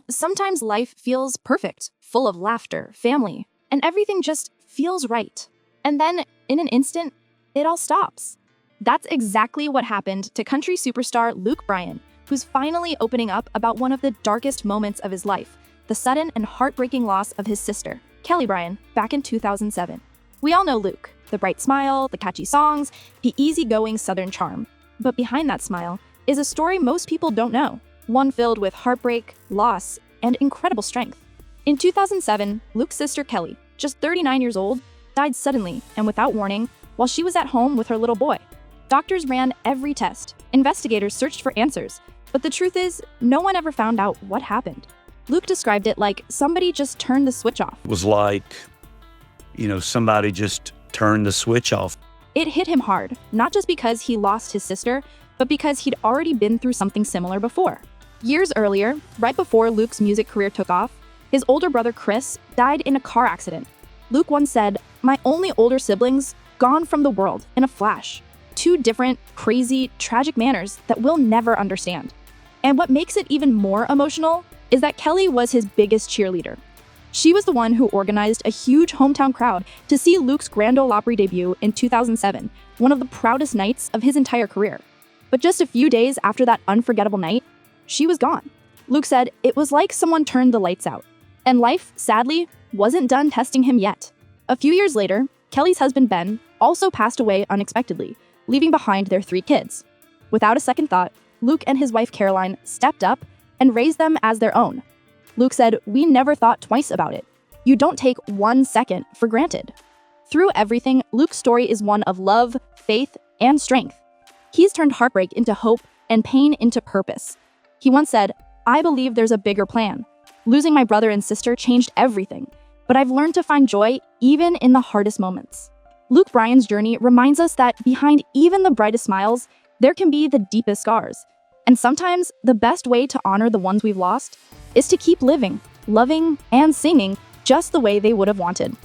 Sometimes life feels perfect, full of laughter, family, and everything just feels right. And then, in an instant, it all stops. That's exactly what happened to country superstar Luke Bryan, who's finally opening up about one of the darkest moments of his life, the sudden and heartbreaking loss of his sister, Kelly Bryan, back in 2007. We all know Luke, the bright smile, the catchy songs, the easygoing Southern charm. But behind that smile is a story most people don't know, one filled with heartbreak, loss, and incredible strength. In 2007, Luke's sister Kelly, just 39 years old, died suddenly and without warning while she was at home with her little boy. Doctors ran every test, investigators searched for answers, but the truth is, no one ever found out what happened. Luke described it like somebody just turned the switch off. It was like, somebody just turned the switch off. It hit him hard, not just because he lost his sister, but because he'd already been through something similar before. Years earlier, right before Luke's music career took off, his older brother Chris died in a car accident. Luke once said, "My only older siblings gone from the world in a flash." Two different, crazy, tragic manners that we'll never understand. And what makes it even more emotional is that Kelly was his biggest cheerleader. She was the one who organized a huge hometown crowd to see Luke's Grand Ole Opry debut in 2007, one of the proudest nights of his entire career. But just a few days after that unforgettable night, she was gone. Luke said it was like someone turned the lights out. And life, sadly, wasn't done testing him yet. A few years later, Kelly's husband Ben also passed away unexpectedly, leaving behind their 3 kids. Without a second thought, Luke and his wife Caroline stepped up and raised them as their own. Luke said, "We never thought twice about it. You don't take 1 second for granted." Through everything, Luke's story is one of love, faith, and strength. He's turned heartbreak into hope and pain into purpose. He once said, "I believe there's a bigger plan. Losing my brother and sister changed everything, but I've learned to find joy even in the hardest moments." Luke Bryan's journey reminds us that behind even the brightest smiles, there can be the deepest scars. And sometimes the best way to honor the ones we've lost is to keep living, loving, and singing just the way they would have wanted.